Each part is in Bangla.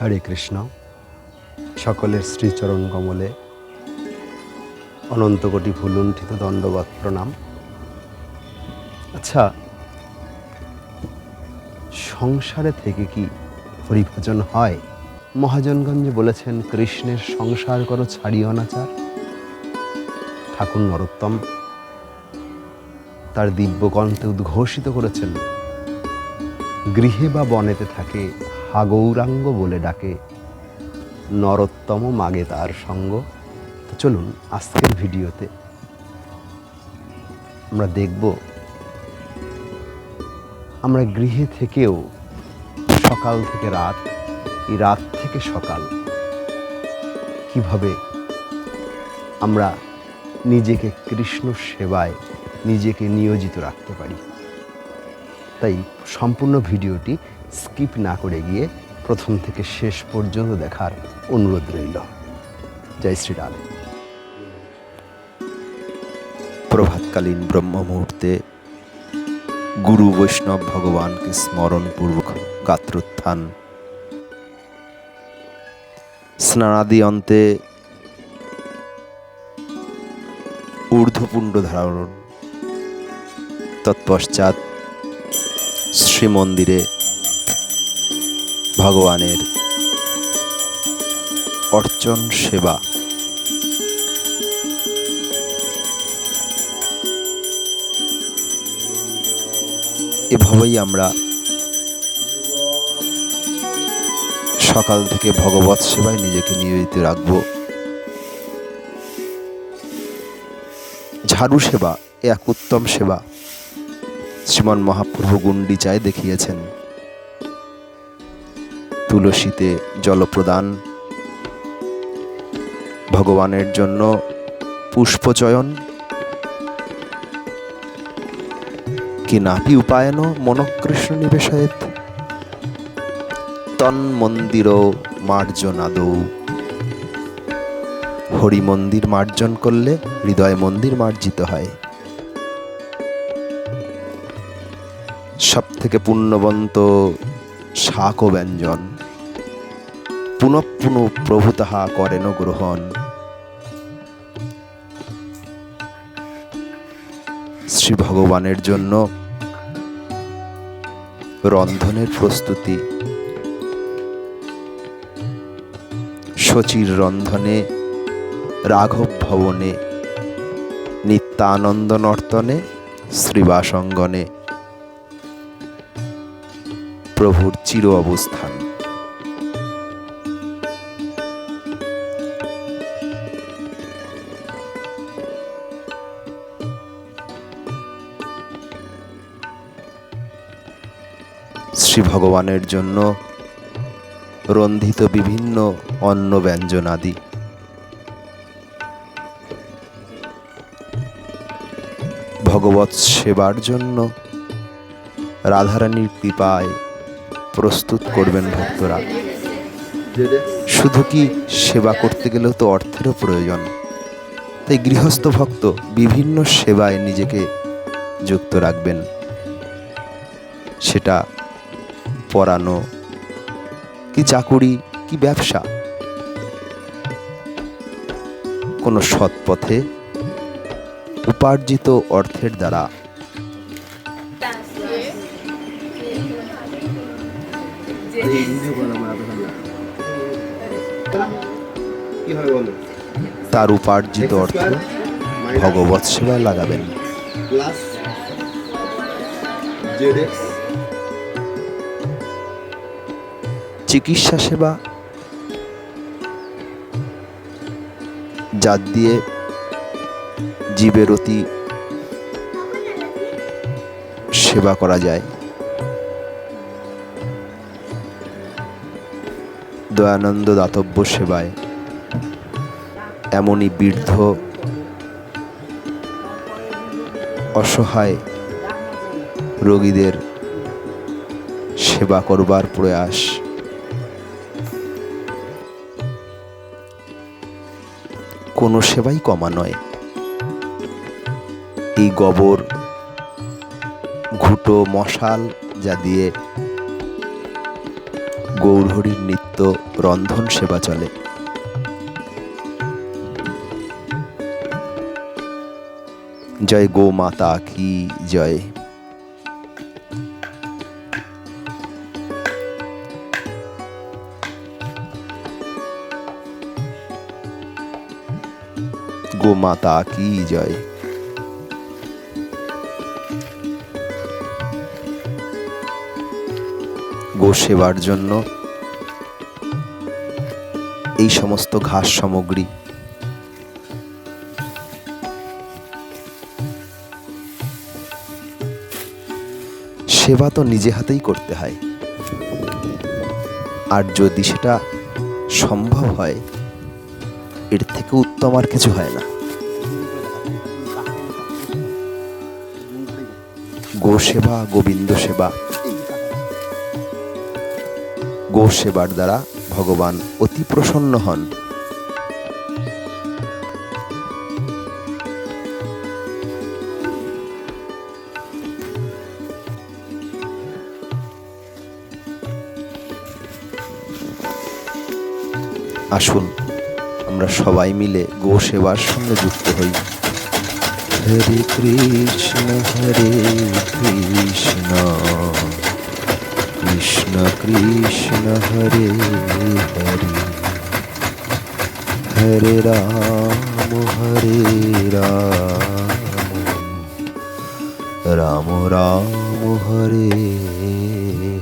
হরে কৃষ্ণ। সকলের শ্রীচরণ কমলে অনন্ত কোটি ভুলুণ্ঠিত দণ্ডবৎ প্রণাম। আচ্ছা, সংসারে থেকে কি হরিভজন হয়? মহাজনগঞ্জে বলেছেন, কৃষ্ণের সংসার করো ছাড়ি অনাচার। ঠাকুর নরোত্তম তার দিব্য কণ্ঠে উদ্ঘোষিত করেছেন, গৃহে বা বনেতে থাকে হা গৌরাঙ্গ বলে ডাকে, নরোত্তম মাগে তার সঙ্গ। তো চলুন আজকের ভিডিওতে আমরা দেখব, আমরা গৃহে থেকেও সকাল থেকে রাত, এই রাত থেকে সকাল কিভাবে আমরা নিজেকে কৃষ্ণ সেবায় নিজেকে নিয়োজিত রাখতে পারি। তাই সম্পূর্ণ ভিডিওটি স্কিপ না করে গিয়ে প্রথম থেকে শেষ পর্যন্ত দেখার অনুরোধ রইল। জয় শ্রীরাম। প্রভাতকালীন ব্রহ্ম মুহূর্তে গুরু বৈষ্ণব ভগবানকে স্মরণপূর্বক গাত্রোত্থান, স্নানাদি অন্তে ঊর্ধ্বপুণ্ড ধারণ, তৎপশ্চাৎ শ্রীমন্দিরে ভগবানের অর্চন সেবা, এভাবেই আমরা সকাল থেকে ভগবৎ সেবায় নিজেকে নিয়োজিত রাখব। ঝাড়ু সেবা এক উত্তম সেবা শ্রীমন মহাপ্রভু গুন্ডিচায় দেখিয়েছেন। তুলসীতে জলপ্রদান, ভগবানের জন্য পুষ্পচয়ন, কি নাপি উপায়ন মনকৃষ্ণ নিবেশয়েত, তন্মন্দির মার্জনাদৌ। হরি মন্দির মার্জন করলে হৃদয় মন্দির মার্জিত হয়। সব থেকে পুণ্যবন্ত শাক ব্যঞ্জন, পুনঃ পুনঃ প্রভু তাহা করেন গ্রহণ। শ্রী ভগবানের জন্য রন্ধনের প্রস্তুতি, শচীর রন্ধনে, রাঘব ভবনে, নিত্যানন্দ নর্তনে, শ্রীবাসঙ্গনে প্রভুর চির অবস্থান। শ্রী ভগবানের জন্য রন্ধিত বিভিন্ন অন্ন ব্যঞ্জনাদি, ভগবৎ সেবার জন্য রাধারানীর কৃপায় প্রস্তুত করবেন ভক্তরা। শুধু কি সেবা করতে গেলেও তো অর্থেরও প্রয়োজন, তাই গৃহস্থ ভক্ত বিভিন্ন সেবায় নিজেকে যুক্ত রাখবেন। সেটা পড়ানো, কি চাকুরি, কি ব্যবসা, কোনো সৎ পথে উপার্জিত অর্থের দ্বারা তার উপার্জিত অর্থ ভগবৎ সেবায় লাগাবেন। চিকিৎসা সেবা, যার দিয়ে জীবের অতি সেবা করা যায়। দয়ানন্দ দাতব্য সেবায় এমনই বৃদ্ধ অসহায় রোগীদের সেবা করবার প্রয়াস। কোনো সেবাই কমা নয়। এই গোবর, ঘুঁটো, মশাল যা দিয়ে গৌরহরির নিত্য নিয়মিত রন্ধন সেবা চলে। জয় গো মাতা কি জয়। गो माता की जय। গো সেবার জন্য এই সমস্ত ঘাস সামগ্রী, সেবা তো নিজে হাতেই করতে হয়, আর যদি সেটা সম্ভব হয় এর থেকে উত্তম আর কিছু হয় না। গো সেবা গোবিন্দ সেবা। গো সেবার দ্বারা ভগবান অতি প্রসন্ন হন। আসুন আমরা সবাই মিলে গো সেবার সঙ্গে যুক্ত হই। হরে কৃষ্ণ কৃষ্ণ কৃষ্ণ হরে হরে, হরে রাম রাম রাম হরে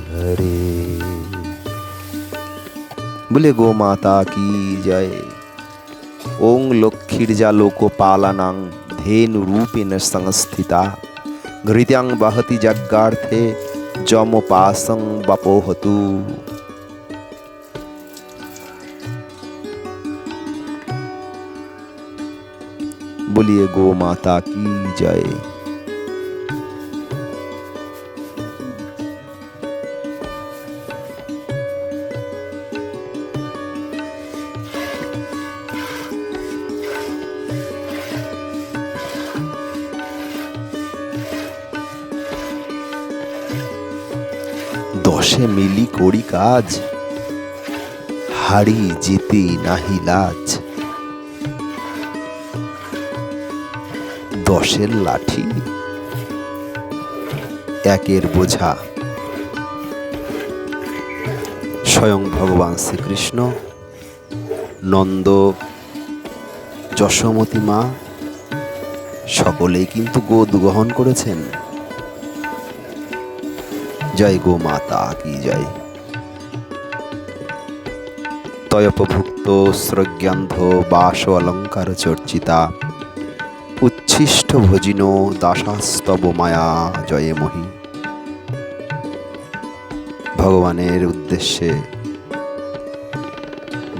হরে। বলে গো মাতা কি জয়। ওং লক্ষ্মীর্জা লোকপালানাং ধেনু রূপেণ সংস্থিতা, ঘৃত্যাং বহতি যজ্ঞার্থে যমোপাসং বপোহতু। বলিয়ে গো মাতা কি জয়। দশে মিলি করি কাজ, হারি জিতি নাহি লাজ। দশের লাঠি একের বোঝা। স্বয়ং ভগবান শ্রীকৃষ্ণ, নন্দ, যশোমতী মা সকলেই কিন্তু গোদ গ্রহণ করেছেন। জয় গো মাতা কি জয়। তয়োপভুক্ত স্রগ্যান্ধ বাস অলঙ্কার চর্চিতা, উচ্ছিষ্ট ভজিন দাসাস্তব মায়া জয়ে মহি। ভগবানের উদ্দেশ্যে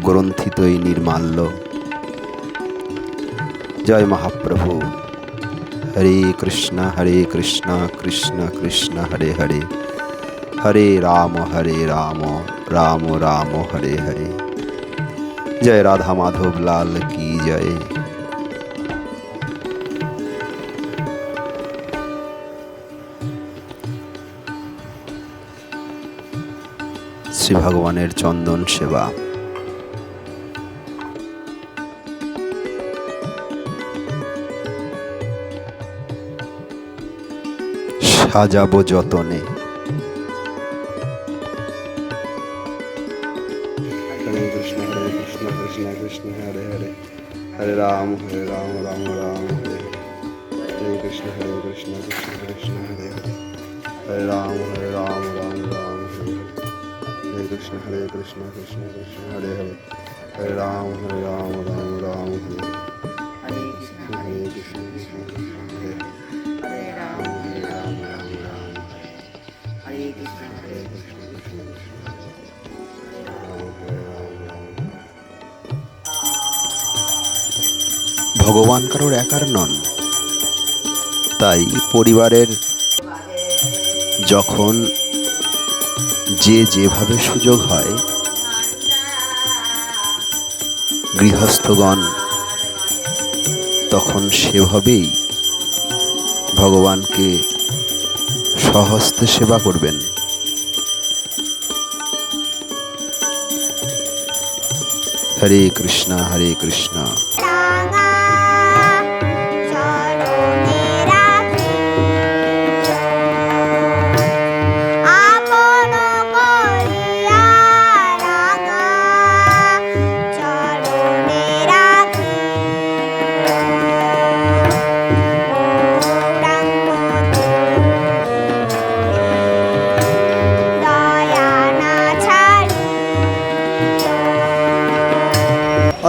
গ্রন্থিত এই নির্মাল্য। জয় মহাপ্রভু। হরে কৃষ্ণ কৃষ্ণ কৃষ্ণ হরে হরে, হরে রাম রাম রাম হরে হরে। জয় রাধা মাধব লাল কি জয়। শ্রী ভগবানের চন্দন সেবা। সাজাবো যতনে। হরে কৃষ্ণ কৃষ্ণ হরে হরে, হরে রাম রাম রাম হরে। হরে কৃষ্ণ কৃষ্ণ হরে হরে, হরে রাম রাম রাম হরে। হরে কৃষ্ণ কৃষ্ণ হরে হরে, হরে রাম রাম রাম হরে। হরে কৃষ্ণ হরে হরে রাম রাম রাম, হরে কৃষ্ণ ভগবান কারোর একার নন। তাই পরিবারের যখন যে যেভাবে সুযোগ হয়, গৃহস্থগণ তখন সেভাবেই ভগবানকে স্বহস্তে সেবা করবেন। হরে কৃষ্ণ হরে কৃষ্ণ। রাঙা চরণে রাখি আপন করিয়া, রাঙা চরণে রাখি দয়া না ছাড়ি।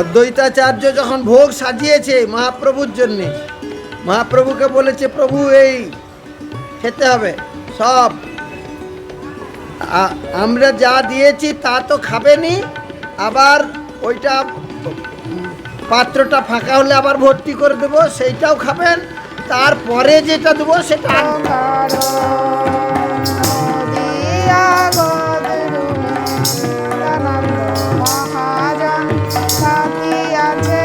অদ্বৈতাচার্য যখন ভোগ সাজিয়েছে মহাপ্রভুর জন্যে, মহাপ্রভুকে বলেছে প্রভু এই খেতে হবে সব, আমরা যা দিয়েছি তা তো খাবেনি, আবার ওইটা পাত্রটা ফাঁকা হলে আবার ভর্তি করে দেবো, সেইটাও খাবেন, তারপরে যেটা দেবো সেটা আনন্দ মহাজন পাতিয়াছে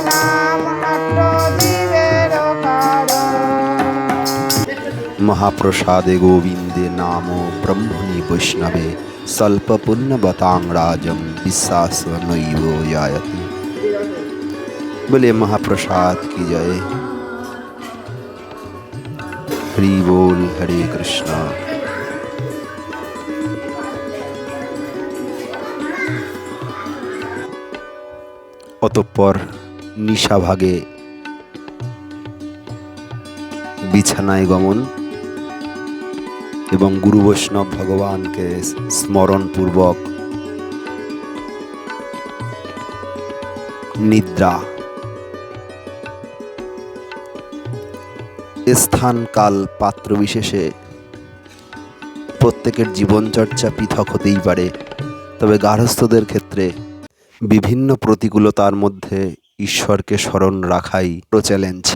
নাম নাট্য জীবের কারণ। মহাপ্রসাদে গোবিন্দে নাম ব্রহ্মণি বৈষ্ণবে স্বল্প পুণ্যবতাং রাজম বিশ্বাস নৈব যায়তি। বলে মহাপ্রসাদ কি জয়। হরি बोल হরে কৃষ্ণ। অতঃপর নিশাভাগে বিছানায় গমন এবং গুরু বৈষ্ণব ভগবানকে স্মরণপূর্বক নিদ্রা। স্থান কাল পাত্র বিশেষে প্রত্যেকের জীবনচর্চা পৃথক হতেই পারে, তবে গার্হস্থ্যদের ক্ষেত্রে বিভিন্ন প্রতিকূলতার মধ্যে ঈশ্বরকে স্মরণ রাখাই চ্যালেঞ্জ।